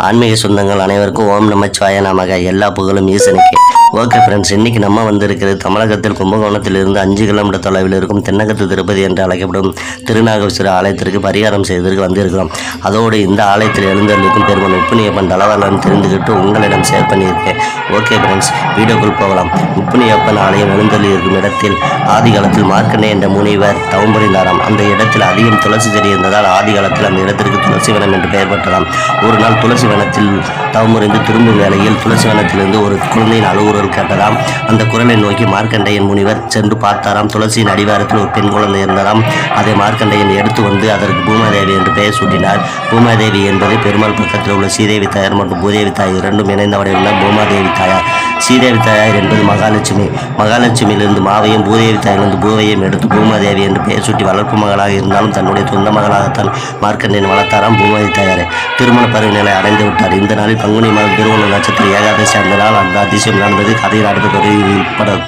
ஆன்மீக சொந்தங்கள் அனைவருக்கும் ஓம் நமச்சிவாய நமக. எல்லா புகழும் ஈசனுக்கு. ஓகே ஃப்ரெண்ட்ஸ், இன்றைக்கி நம்ம வந்திருக்கிறது தமிழகத்தில் கும்பகோணத்திலிருந்து 5 கிலோமீட்டர் தொலைவில் இருக்கும் தென்னகத்து திருப்பதி என்று அழைக்கப்படும் திருநாகேஸ்வரர் ஆலயத்திற்கு பரிகாரம் செய்வதற்கு வந்திருக்கிறோம். அதோடு இந்த ஆலயத்தில் எழுந்தருளிக்கும் பெருமன் உப்புனியப்பன் தலவரலான்னு தெரிந்துக்கிட்டு உங்களிடம் ஷேர் பண்ணியிருக்கேன். ஓகே ஃப்ரெண்ட்ஸ், வீடியோக்குள் போகலாம். உப்புனியப்பன் ஆலயம் எழுந்தருளி இருக்கும் இடத்தில் ஆதி காலத்தில் மார்க்கண்டே என்ற முனிவர் தவம் புரிந்தாராம். அந்த இடத்தில் அதிகம் துளசி செடி இருந்ததால் ஆதி காலத்தில் அந்த இடத்திற்கு துளசிவனம் என்று பெயர் பெற்றதாம். ஒரு நாள் துளசி வனத்தில் தவம் புரிந்து திரும்பும் வேளையில் துளசி வனத்திலிருந்து ஒரு குழந்தையின் அழுகுரல் கேட்டதாம். அந்த குரலை நோக்கி மார்க்கண்டையன் முனிவர் சென்று பார்த்தாராம். துளசியின் அடிவாரத்தில் ஒரு பெண் குழந்தை இருந்ததாம். அதை மார்க்கண்டையன் எடுத்து வந்து அதற்கு பூமாதேவி என்று பெயர் சூட்டினார். பூமாதேவி என்பது பெருமாள் பக்கத்தில் உள்ள ஸ்ரீதேவி தாயார் மற்றும் பூதேவி தாயார் இரண்டும் இணைந்த உள்ள பூமாதேவி தாயார். ஸ்ரீதேவி தாயார் என்பது மகாலட்சுமி. மகாலட்சுமியிலிருந்து மாவையும் பூதேவி தாயிலிருந்து பூவையும் எடுத்து பூமாதேவி என்று பெயர் சூட்டி வளர்ப்பு மகளாக இருந்தாலும் தன்னுடைய சொந்த மகளாகத்தான் மார்க்கண்டையன் வளர்த்தாராம் பூமாதி தாயாரை. திருமண பருவ நிலை அடைந்து விட்டார். இந்த நாளில் பங்குனி மாதம் திருவோண நட்சத்திர ஏகாதசி அந்த நாள் அந்த அதிசயம் நடந்தது. கதையில் அடுத்த தொடர்